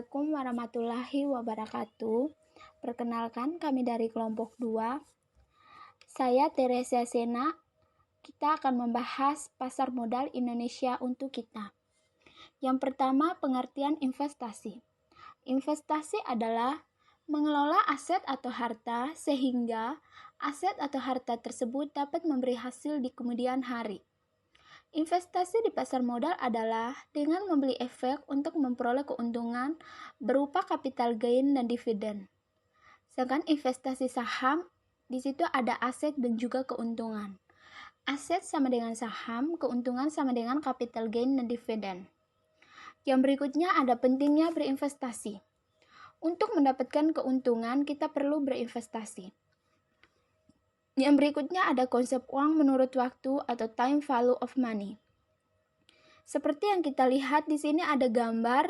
Assalamualaikum warahmatullahi wabarakatuh. Perkenalkan, kami dari kelompok 2. Saya Teresia Sena. Kita akan membahas pasar modal Indonesia untuk kita. Yang pertama, pengertian investasi. Investasi adalah mengelola aset atau harta sehingga aset atau harta tersebut dapat memberi hasil di kemudian hari. Investasi di pasar modal adalah dengan membeli efek untuk memperoleh keuntungan berupa capital gain dan dividen. Sedangkan investasi saham, di situ ada aset dan juga keuntungan. Aset sama dengan saham, keuntungan sama dengan capital gain dan dividen. Yang berikutnya ada pentingnya berinvestasi. Untuk mendapatkan keuntungan, kita perlu berinvestasi. Yang berikutnya ada konsep uang menurut waktu atau time value of money. Seperti yang kita lihat di sini ada gambar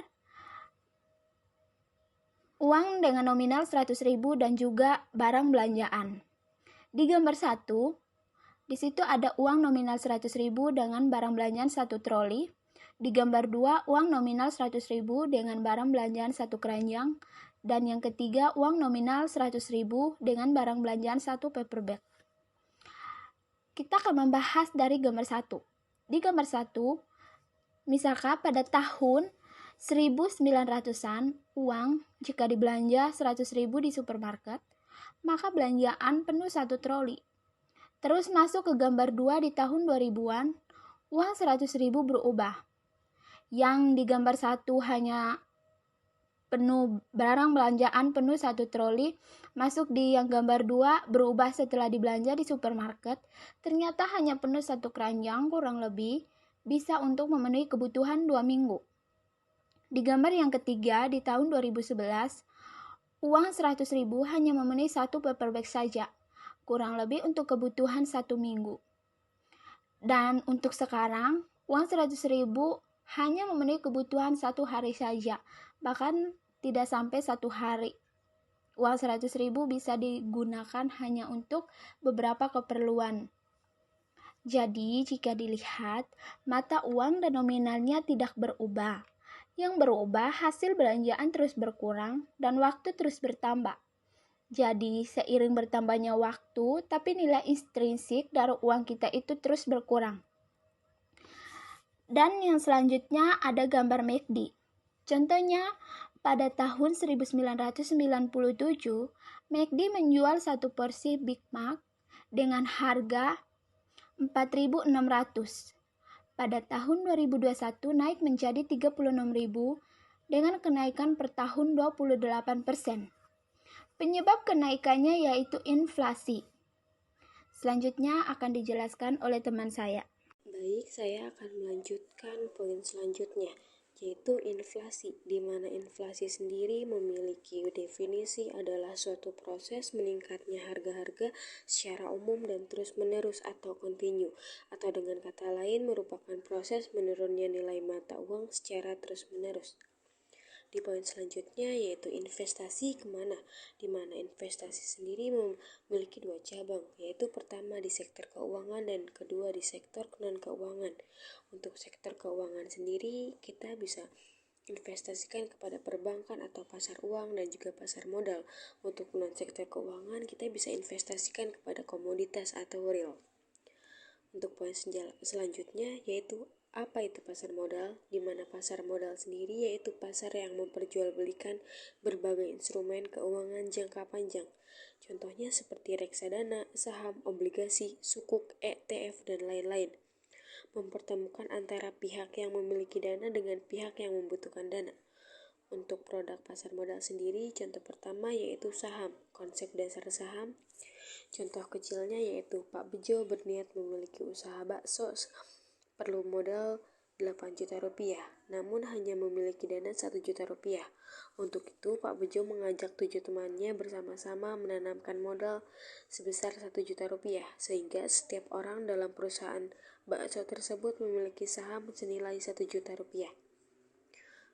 uang dengan nominal 100.000 dan juga barang belanjaan. Di gambar 1, di situ ada uang nominal 100.000 dengan barang belanjaan 1 troli. Di gambar 2, uang nominal 100.000 dengan barang belanjaan 1 keranjang. Dan yang ketiga, uang nominal 100.000 dengan barang belanjaan 1 paper bag. Kita akan membahas dari gambar 1. Di gambar 1, misalkan pada tahun 1900-an, uang jika dibelanja 100.000 di supermarket, maka belanjaan penuh 1 troli. Terus masuk ke gambar 2 di tahun 2000-an, uang 100.000 berubah. Yang di gambar 1 hanya penuh barang belanjaan penuh 1 troli, masuk di yang gambar 2 berubah setelah dibelanja di supermarket, ternyata hanya penuh 1 keranjang kurang lebih, bisa untuk memenuhi kebutuhan 2 minggu. Di gambar yang ketiga di tahun 2011, uang 100.000 hanya memenuhi 1 paper bag saja, kurang lebih untuk kebutuhan 1 minggu. Dan untuk sekarang, uang 100.000 hanya memenuhi kebutuhan 1 hari saja, bahkan tidak sampai 1 hari. Uang 100.000 bisa digunakan hanya untuk beberapa keperluan. Jadi, jika dilihat, mata uang dan nominalnya tidak berubah. Yang berubah, hasil belanjaan terus berkurang dan waktu terus bertambah. Jadi, seiring bertambahnya waktu, tapi nilai intrinsik dari uang kita itu terus berkurang. Dan yang selanjutnya ada gambar McD. Contohnya, pada tahun 1997, McD menjual 1 porsi Big Mac dengan harga 4.600. Pada tahun 2021 naik menjadi 36.000 dengan kenaikan per tahun 28%. Penyebab kenaikannya yaitu inflasi. Selanjutnya akan dijelaskan oleh teman saya. Baik, saya akan melanjutkan poin selanjutnya, yaitu inflasi, di mana inflasi sendiri memiliki definisi adalah suatu proses meningkatnya harga-harga secara umum dan terus-menerus atau kontinu, atau dengan kata lain merupakan proses menurunnya nilai mata uang secara terus-menerus. Di poin selanjutnya yaitu investasi kemana, di mana investasi sendiri memiliki 2 cabang, yaitu pertama di sektor keuangan dan kedua di sektor non-keuangan. Untuk sektor keuangan sendiri kita bisa investasikan kepada perbankan atau pasar uang dan juga pasar modal. Untuk non-sektor keuangan kita bisa investasikan kepada komoditas atau real. Untuk poin selanjutnya yaitu apa itu pasar modal? Di mana pasar modal sendiri yaitu pasar yang memperjualbelikan berbagai instrumen keuangan jangka panjang. Contohnya seperti reksadana, saham, obligasi, sukuk, ETF, dan lain-lain. Mempertemukan antara pihak yang memiliki dana dengan pihak yang membutuhkan dana. Untuk produk pasar modal sendiri, contoh pertama yaitu saham. Konsep dasar saham, contoh kecilnya yaitu Pak Bejo berniat memiliki usaha bakso, perlu modal 8 juta rupiah, namun hanya memiliki dana 1 juta rupiah. Untuk itu, Pak Bejo mengajak 7 temannya bersama-sama menanamkan modal sebesar 1 juta rupiah, sehingga setiap orang dalam perusahaan bakso tersebut memiliki saham senilai 1 juta rupiah.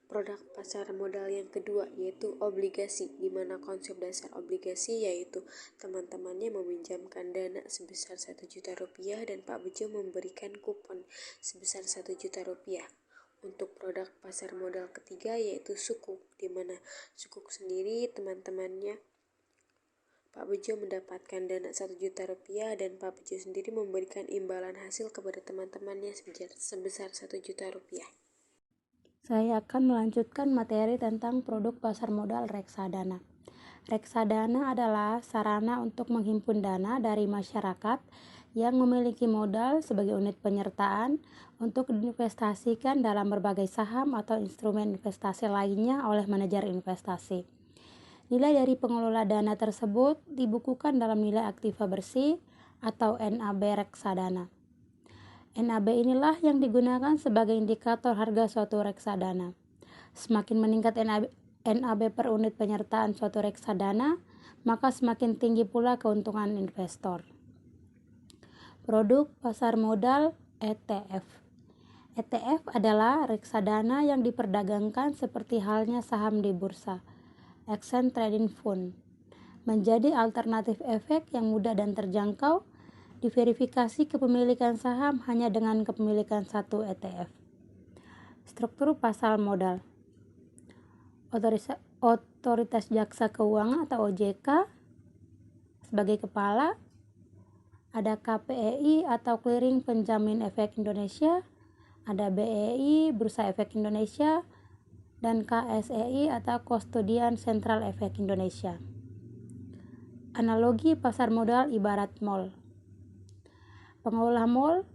Produk pasar modal yang kedua yaitu obligasi, di mana konsep dasar obligasi yaitu teman-temannya meminjamkan dana sebesar 1 juta rupiah dan Pak Bejo memberikan kupon sebesar 1 juta rupiah. Untuk produk pasar modal ketiga yaitu sukuk, di mana sukuk sendiri teman-temannya Pak Bejo mendapatkan dana 1 juta rupiah dan Pak Bejo sendiri memberikan imbalan hasil kepada teman-temannya sebesar 1 juta rupiah. Saya akan melanjutkan materi tentang produk pasar modal reksadana. Reksadana adalah sarana untuk menghimpun dana dari masyarakat yang memiliki modal sebagai unit penyertaan untuk diinvestasikan dalam berbagai saham atau instrumen investasi lainnya oleh manajer investasi. Nilai dari pengelola dana tersebut dibukukan dalam nilai aktiva bersih atau NAB reksadana. NAB inilah yang digunakan sebagai indikator harga suatu reksadana. Semakin meningkat NAB per unit penyertaan suatu reksadana, maka semakin tinggi pula keuntungan investor. Produk pasar modal ETF. ETF adalah reksadana yang diperdagangkan seperti halnya saham di bursa, Exchange Trading Fund, menjadi alternatif efek yang mudah dan terjangkau. Diverifikasi kepemilikan saham hanya dengan kepemilikan satu ETF. Struktur pasar modal. Otoritas Jasa Keuangan atau OJK sebagai kepala, ada KPEI atau Clearing Penjamin Efek Indonesia, ada BEI Bursa Efek Indonesia, dan KSEI atau Kustodian Sentral Efek Indonesia. Analogi pasar modal ibarat mall. Pengelola mall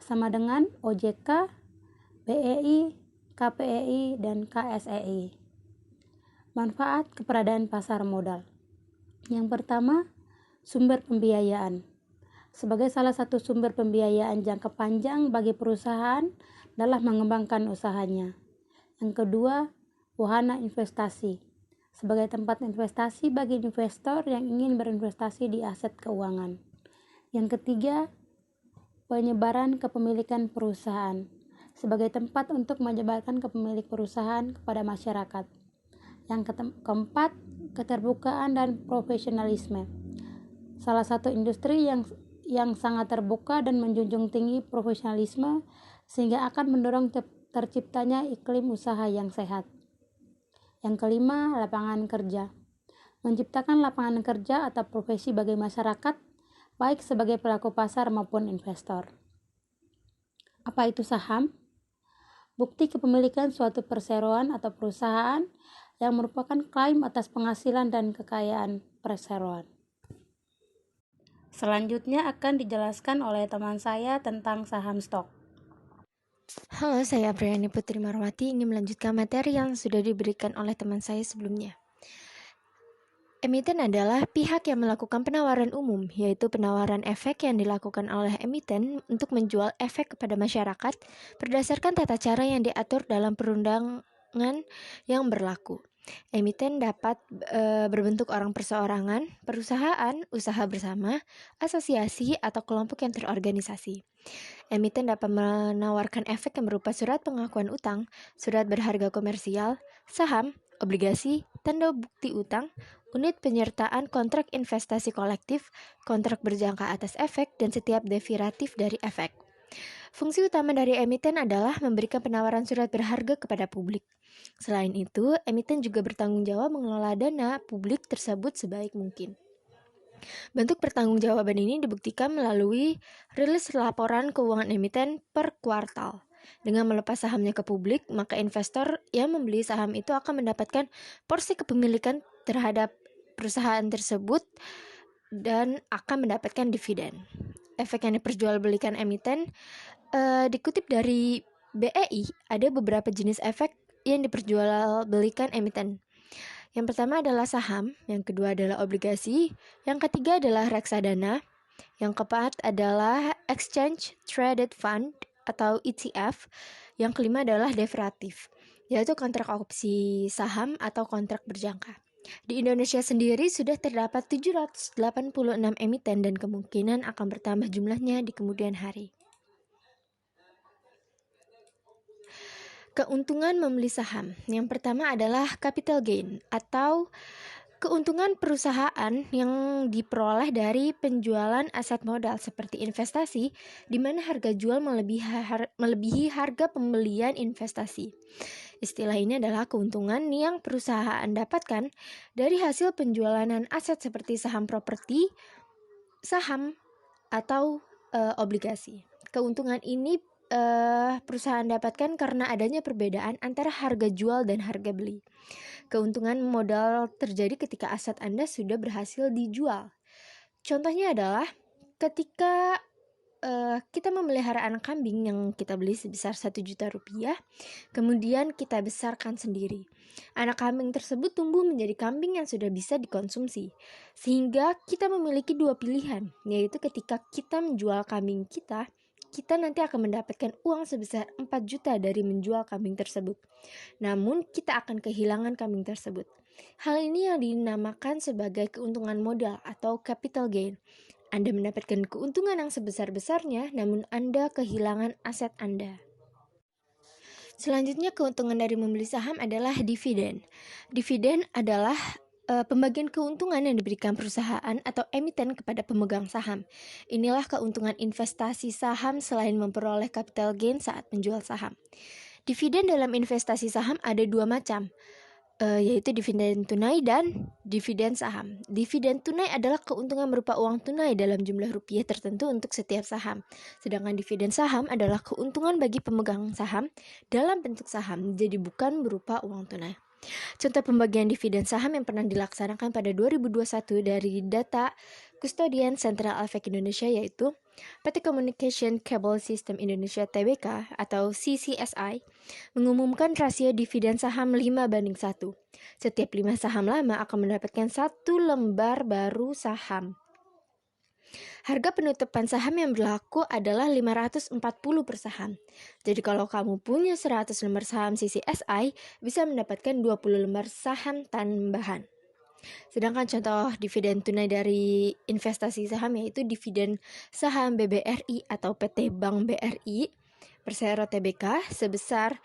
sama dengan OJK, BEI, KPEI, dan KSEI. Manfaat keberadaan pasar modal. Yang pertama, sumber pembiayaan. Sebagai salah satu sumber pembiayaan jangka panjang bagi perusahaan dalam mengembangkan usahanya. Yang kedua, wahana investasi. Sebagai tempat investasi bagi investor yang ingin berinvestasi di aset keuangan. Yang ketiga, penyebaran kepemilikan perusahaan. Sebagai tempat untuk menyebarkan kepemilik perusahaan kepada masyarakat. Yang keempat, keterbukaan dan profesionalisme. Salah satu industri yang sangat terbuka dan menjunjung tinggi profesionalisme sehingga akan mendorong terciptanya iklim usaha yang sehat. Yang kelima, lapangan kerja. Menciptakan lapangan kerja atau profesi bagi masyarakat, baik sebagai pelaku pasar maupun investor. Apa itu saham? Bukti kepemilikan suatu perseroan atau perusahaan yang merupakan klaim atas penghasilan dan kekayaan perseroan. Selanjutnya akan dijelaskan oleh teman saya tentang saham stok. Halo, saya Apriani Putri Marwati ingin melanjutkan materi yang sudah diberikan oleh teman saya sebelumnya. Emiten adalah pihak yang melakukan penawaran umum, yaitu penawaran efek yang dilakukan oleh emiten untuk menjual efek kepada masyarakat berdasarkan tata cara yang diatur dalam perundangan yang berlaku. Emiten dapat berbentuk orang perseorangan, perusahaan, usaha bersama, asosiasi, atau kelompok yang terorganisasi. Emiten dapat menawarkan efek yang berupa surat pengakuan utang, surat berharga komersial, saham, obligasi, tanda bukti utang, unit penyertaan, kontrak investasi kolektif, kontrak berjangka atas efek, dan setiap derivatif dari efek. Fungsi utama dari emiten adalah memberikan penawaran surat berharga kepada publik. Selain itu, emiten juga bertanggung jawab mengelola dana publik tersebut sebaik mungkin. Bentuk pertanggungjawaban ini dibuktikan melalui rilis laporan keuangan emiten per kuartal. Dengan melepas sahamnya ke publik, maka investor yang membeli saham itu akan mendapatkan porsi kepemilikan terhadap perusahaan tersebut dan akan mendapatkan dividen. Efek yang diperjualbelikan emiten dikutip dari BEI, ada beberapa jenis efek yang diperjualbelikan emiten. Yang pertama adalah saham, yang kedua adalah obligasi, yang ketiga adalah reksadana, yang keempat adalah Exchange Traded Fund atau ETF, yang kelima adalah derivatif, yaitu kontrak opsi saham atau kontrak berjangka. Di Indonesia sendiri sudah terdapat 786 emiten dan kemungkinan akan bertambah jumlahnya di kemudian hari. Keuntungan membeli saham. Yang pertama adalah capital gain atau Keuntungan perusahaan yang diperoleh dari penjualan aset modal seperti investasi, di mana harga jual melebihi harga pembelian investasi. Istilah ini adalah keuntungan yang perusahaan dapatkan dari hasil penjualan aset seperti saham properti, saham, atau obligasi. Keuntungan ini perusahaan dapatkan karena adanya perbedaan antara harga jual dan harga beli. Keuntungan modal terjadi ketika aset Anda sudah berhasil dijual. Contohnya adalah ketika kita memelihara anak kambing yang kita beli sebesar 1 juta rupiah, kemudian kita besarkan sendiri. Anak kambing tersebut tumbuh menjadi kambing yang sudah bisa dikonsumsi. Sehingga kita memiliki dua pilihan, yaitu ketika kita menjual kambing kita nanti akan mendapatkan uang sebesar 4 juta dari menjual kambing tersebut. Namun kita akan kehilangan kambing tersebut. Hal ini yang dinamakan sebagai keuntungan modal atau capital gain. Anda mendapatkan keuntungan yang sebesar-besarnya, namun Anda kehilangan aset Anda. Selanjutnya, keuntungan dari membeli saham adalah dividen. Dividen adalah pembagian keuntungan yang diberikan perusahaan atau emiten kepada pemegang saham. Inilah keuntungan investasi saham selain memperoleh capital gain saat menjual saham. Dividen dalam investasi saham ada dua macam, yaitu dividen tunai dan dividen saham. Dividen tunai adalah keuntungan berupa uang tunai dalam jumlah rupiah tertentu untuk setiap saham. Sedangkan dividen saham adalah keuntungan bagi pemegang saham dalam bentuk saham, jadi bukan berupa uang tunai. Contoh pembagian dividen saham yang pernah dilaksanakan pada 2021 dari data Kustodian Sentral Efek Indonesia yaitu PT Communication Cable System Indonesia Tbk atau CCSI mengumumkan rasio dividen saham 5:1. Setiap 5 saham lama akan mendapatkan 1 lembar baru saham. Harga penutupan saham yang berlaku adalah 540 per saham. Jadi kalau kamu punya 100 lembar saham CCSI, bisa mendapatkan 20 lembar saham tambahan. Sedangkan contoh dividen tunai dari investasi saham yaitu dividen saham BBRI atau PT Bank BRI Persero Tbk sebesar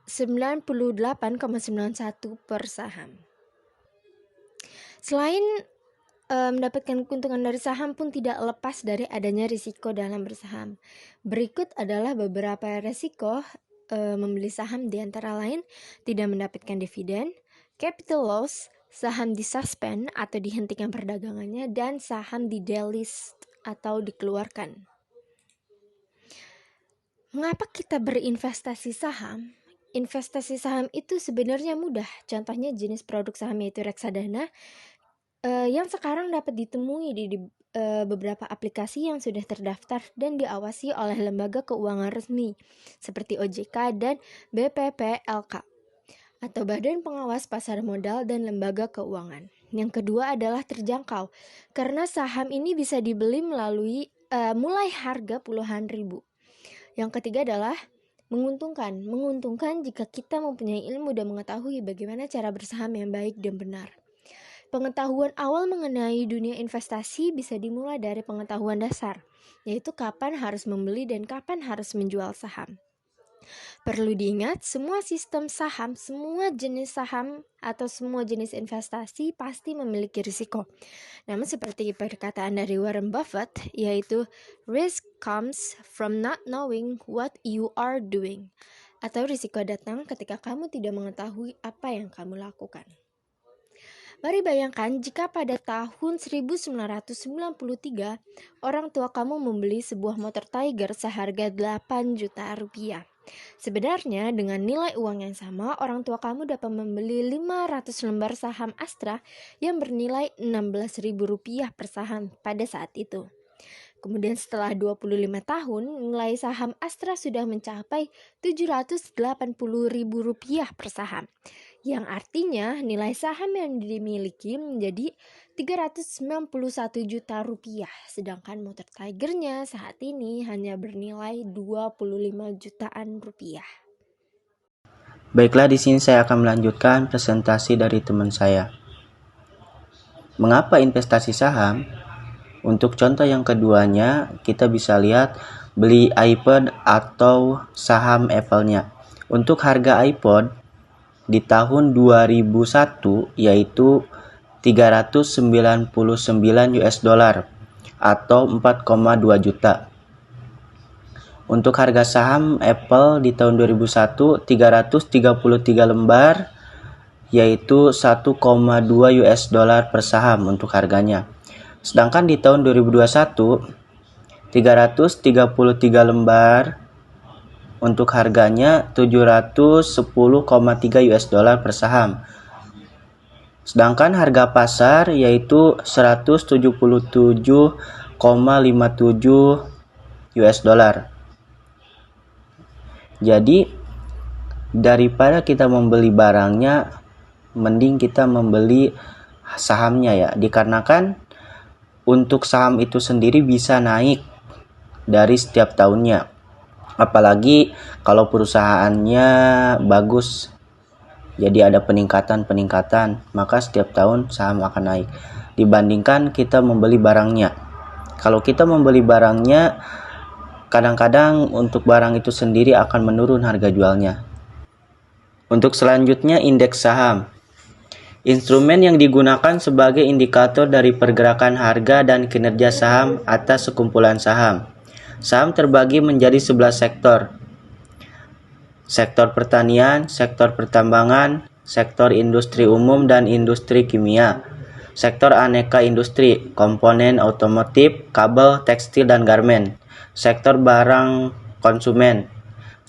98,91 per saham. Selain mendapatkan keuntungan dari saham pun tidak lepas dari adanya risiko dalam bersaham. Berikut adalah beberapa risiko membeli saham, di antara lain tidak mendapatkan dividen, capital loss, saham disuspend atau dihentikan perdagangannya, dan saham di delist atau dikeluarkan. Mengapa kita berinvestasi saham? Investasi saham itu sebenarnya mudah. Contohnya jenis produk saham yaitu reksadana yang sekarang dapat ditemui di beberapa aplikasi yang sudah terdaftar dan diawasi oleh lembaga keuangan resmi seperti OJK dan BPPLK atau Badan Pengawas Pasar Modal dan Lembaga Keuangan. Yang kedua adalah terjangkau, karena saham ini bisa dibeli melalui mulai harga puluhan ribu. Yang ketiga adalah menguntungkan jika kita mempunyai ilmu dan mengetahui bagaimana cara bersaham yang baik dan benar. Pengetahuan awal mengenai dunia investasi bisa dimulai dari pengetahuan dasar, yaitu kapan harus membeli dan kapan harus menjual saham. Perlu diingat, semua sistem saham, semua jenis saham atau semua jenis investasi pasti memiliki risiko. Namun seperti perkataan dari Warren Buffett, yaitu risk comes from not knowing what you are doing. Atau risiko datang ketika kamu tidak mengetahui apa yang kamu lakukan. Mari bayangkan jika pada tahun 1993 orang tua kamu membeli sebuah motor Tiger seharga 8 juta rupiah. Sebenarnya dengan nilai uang yang sama, orang tua kamu dapat membeli 500 lembar saham Astra yang bernilai 16.000 rupiah per saham pada saat itu. Kemudian setelah 25 tahun, nilai saham Astra sudah mencapai 780.000 rupiah per saham. Yang artinya nilai saham yang dimiliki menjadi 391 juta rupiah, sedangkan motor Tigernya saat ini hanya bernilai 25 jutaan rupiah. Baiklah, di sini saya akan melanjutkan presentasi dari teman saya. Mengapa investasi saham? Untuk contoh yang keduanya, kita bisa lihat beli iPod atau saham Apple-nya. Untuk harga iPod di tahun 2001 yaitu US dollar atau 4,2 juta. Untuk harga saham Apple di tahun 2001 333 lembar yaitu 1,2 US dollar per saham untuk harganya. Sedangkan di tahun 2021 333 lembar untuk harganya 710,3 US dollar per saham. Sedangkan harga pasar yaitu 177,57 US dollar. Jadi daripada kita membeli barangnya, mending kita membeli sahamnya ya, dikarenakan untuk saham itu sendiri bisa naik dari setiap tahunnya. Apalagi kalau perusahaannya bagus, jadi ada peningkatan, maka setiap tahun saham akan naik dibandingkan kita membeli barangnya. Kalau kita membeli barangnya, kadang-kadang untuk barang itu sendiri akan menurun harga jualnya. Untuk selanjutnya, indeks saham. Instrumen yang digunakan sebagai indikator dari pergerakan harga dan kinerja saham atas sekumpulan saham. Saham terbagi menjadi 11 sektor. Sektor pertanian, sektor pertambangan, sektor industri umum dan industri kimia, sektor aneka industri, komponen otomotif, kabel, tekstil dan garmen, sektor barang konsumen,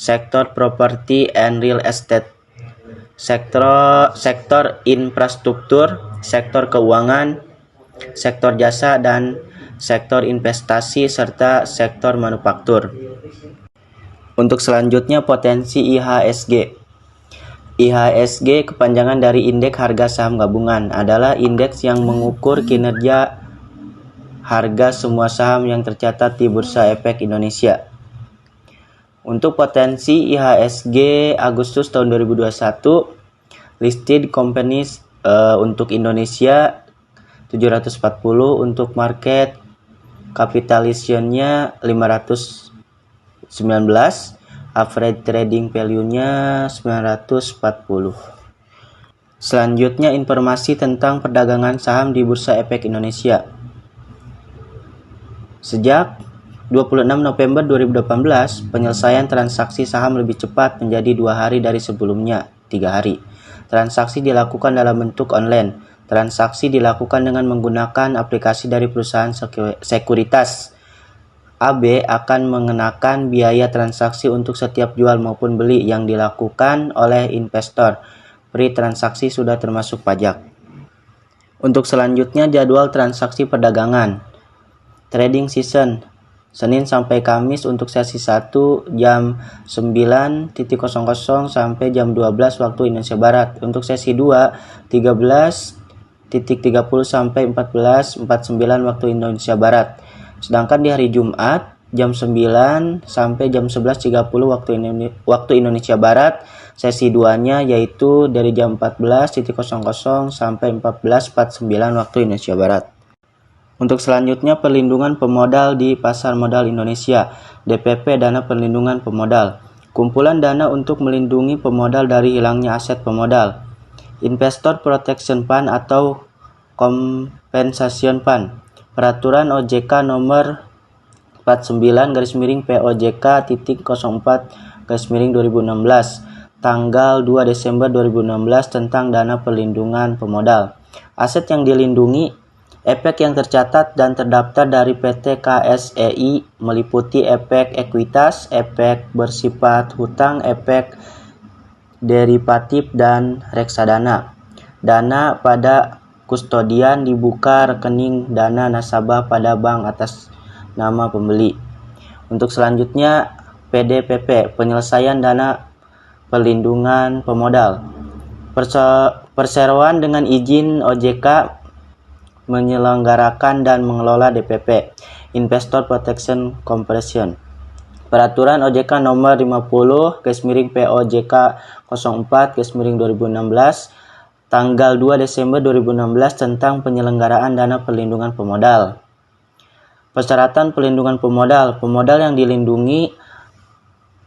sektor property and real estate, sektor infrastruktur, sektor keuangan, sektor jasa dan sektor investasi serta sektor manufaktur. Untuk selanjutnya, potensi IHSG. IHSG kepanjangan dari indeks harga saham gabungan, adalah indeks yang mengukur kinerja harga semua saham yang tercatat di Bursa Efek Indonesia. Untuk potensi IHSG Agustus tahun 2021, listed companies untuk Indonesia 740, untuk market capitalization-nya 519, average trading value-nya 940. Selanjutnya, informasi tentang perdagangan saham di Bursa Efek Indonesia. Sejak 26 November 2018, penyelesaian transaksi saham lebih cepat menjadi 2 hari dari sebelumnya, 3 hari. Transaksi dilakukan dalam bentuk online. Transaksi dilakukan dengan menggunakan aplikasi dari perusahaan sekuritas. AB akan mengenakan biaya transaksi untuk setiap jual maupun beli yang dilakukan oleh investor. Pre-transaksi sudah termasuk pajak. Untuk selanjutnya, jadwal transaksi perdagangan. Trading season, Senin sampai Kamis untuk sesi 1 jam 9.00 sampai jam 12 waktu Indonesia Barat. Untuk sesi 2, 13.30 sampai 14.49 waktu Indonesia Barat. Sedangkan di hari Jumat, jam 9 sampai jam 11.30 waktu Indonesia Barat, sesi 2-nya yaitu dari jam 14.00 sampai 14.49 waktu Indonesia Barat. Untuk selanjutnya, perlindungan pemodal di pasar modal Indonesia, DPP dana perlindungan pemodal. Kumpulan dana untuk melindungi pemodal dari hilangnya aset pemodal. Investor Protection Fund atau Compensation Fund. Peraturan OJK nomor 49-POJK.04-2016 tanggal 2 Desember 2016 tentang dana perlindungan pemodal. Aset yang dilindungi, efek yang tercatat dan terdaftar dari PT KSEI meliputi efek ekuitas, efek bersifat hutang, efek derivatif, dan reksadana. Dana pada kustodian dibuka rekening dana nasabah pada bank atas nama pembeli. Untuk selanjutnya, PDPP, penyelesaian dana perlindungan pemodal. Perseroan dengan izin OJK menyelenggarakan dan mengelola DPP, Investor Protection Corporation. Peraturan OJK nomor 50/POJK 04/2016 tanggal 2 Desember 2016 tentang penyelenggaraan dana perlindungan pemodal. Persyaratan perlindungan pemodal. Pemodal yang dilindungi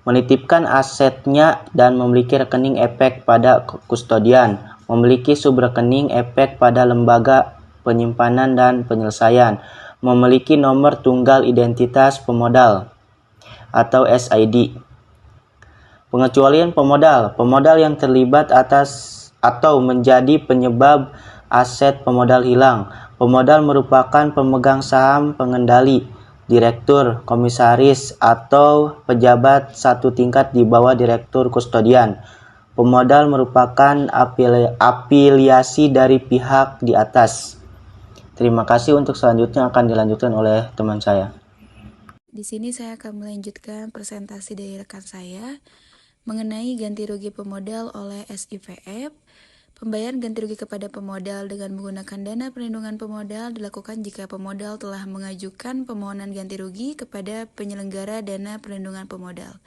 menitipkan asetnya dan memiliki rekening efek pada kustodian. memiliki subrekening efek pada lembaga penyimpanan dan penyelesaian, memiliki nomor tunggal identitas pemodal atau SID. Pengecualian pemodal. Pemodal yang terlibat atas atau menjadi penyebab aset pemodal hilang. Pemodal merupakan pemegang saham, pengendali, direktur, komisaris, atau pejabat satu tingkat di bawah direktur kustodian. Pemodal merupakan afiliasi dari pihak di atas. Terima kasih. Untuk selanjutnya akan dilanjutkan oleh teman saya. Di sini saya akan melanjutkan presentasi dari rekan saya mengenai ganti rugi pemodal oleh SIVF. Pembayaran ganti rugi kepada pemodal dengan menggunakan dana perlindungan pemodal dilakukan jika pemodal telah mengajukan permohonan ganti rugi kepada penyelenggara dana perlindungan pemodal.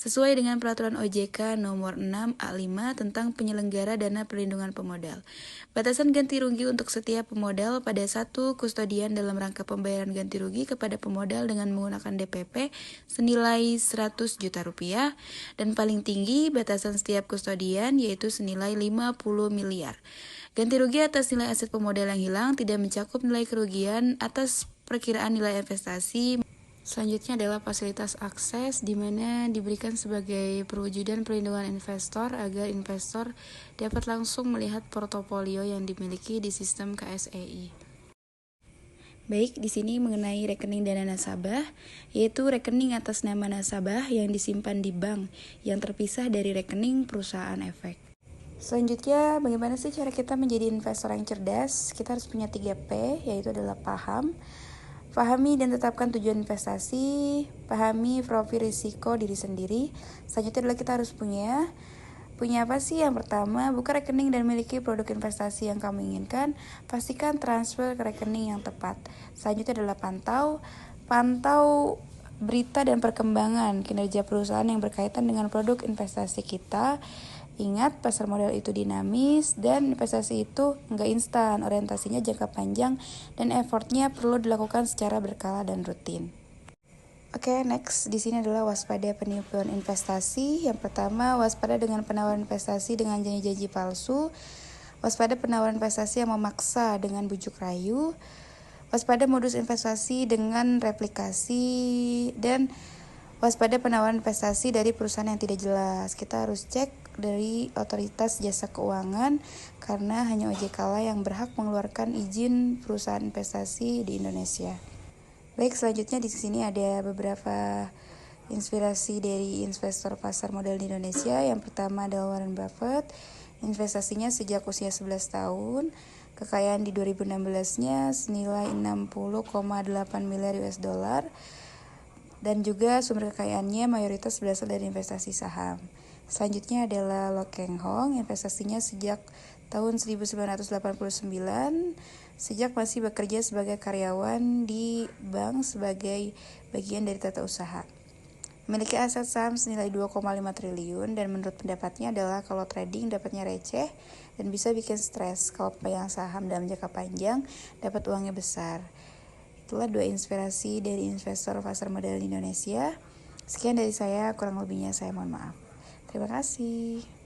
Sesuai dengan peraturan OJK nomor 6 A5 tentang penyelenggara dana perlindungan pemodal. Batasan ganti rugi untuk setiap pemodal pada satu kustodian dalam rangka pembayaran ganti rugi kepada pemodal dengan menggunakan DPP senilai 100 juta rupiah dan paling tinggi batasan setiap kustodian yaitu senilai 50 miliar. Ganti rugi atas nilai aset pemodal yang hilang tidak mencakup nilai kerugian atas perkiraan nilai investasi. Selanjutnya adalah fasilitas akses, di mana diberikan sebagai perwujudan perlindungan investor agar investor dapat langsung melihat portofolio yang dimiliki di sistem KSEI. Baik, di sini mengenai rekening dana nasabah, yaitu rekening atas nama nasabah yang disimpan di bank yang terpisah dari rekening perusahaan efek. Selanjutnya, bagaimana sih cara kita menjadi investor yang cerdas? Kita harus punya 3P, yaitu adalah pahami dan tetapkan tujuan investasi, pahami profil risiko diri sendiri. Selanjutnya adalah kita harus punya apa sih? Yang pertama, buka rekening dan miliki produk investasi yang kamu inginkan. Pastikan transfer ke rekening yang tepat. Selanjutnya adalah pantau berita dan perkembangan kinerja perusahaan yang berkaitan dengan produk investasi kita. Ingat, pasar modal itu dinamis dan investasi itu nggak instan, orientasinya jangka panjang dan effortnya perlu dilakukan secara berkala dan rutin. Oke, next di sini adalah waspada penipuan investasi. Yang pertama, waspada dengan penawaran investasi dengan janji-janji palsu. Waspada penawaran investasi yang memaksa dengan bujuk rayu. Waspada modus investasi dengan replikasi, dan waspada penawaran investasi dari perusahaan yang tidak jelas. Kita harus cek dari otoritas jasa keuangan karena hanya OJK lah yang berhak mengeluarkan izin perusahaan investasi di Indonesia. Baik, selanjutnya di sini ada beberapa inspirasi dari investor pasar modal di Indonesia. Yang pertama adalah Warren Buffett. Investasinya sejak usia 11 tahun. Kekayaan di 2016-nya senilai 60,8 miliar US dollar. Dan juga sumber kekayaannya mayoritas berasal dari investasi saham. Selanjutnya adalah Lo Keng Hong, investasinya sejak tahun 1989, sejak masih bekerja sebagai karyawan di bank sebagai bagian dari tata usaha. Memiliki aset saham senilai 2,5 triliun dan menurut pendapatnya adalah kalau trading dapatnya receh dan bisa bikin stres. Kalau pemegang saham dalam jangka panjang dapat uangnya besar. Itulah 2 inspirasi dari investor pasar modal di Indonesia. Sekian dari saya, kurang lebihnya saya mohon maaf. Terima kasih.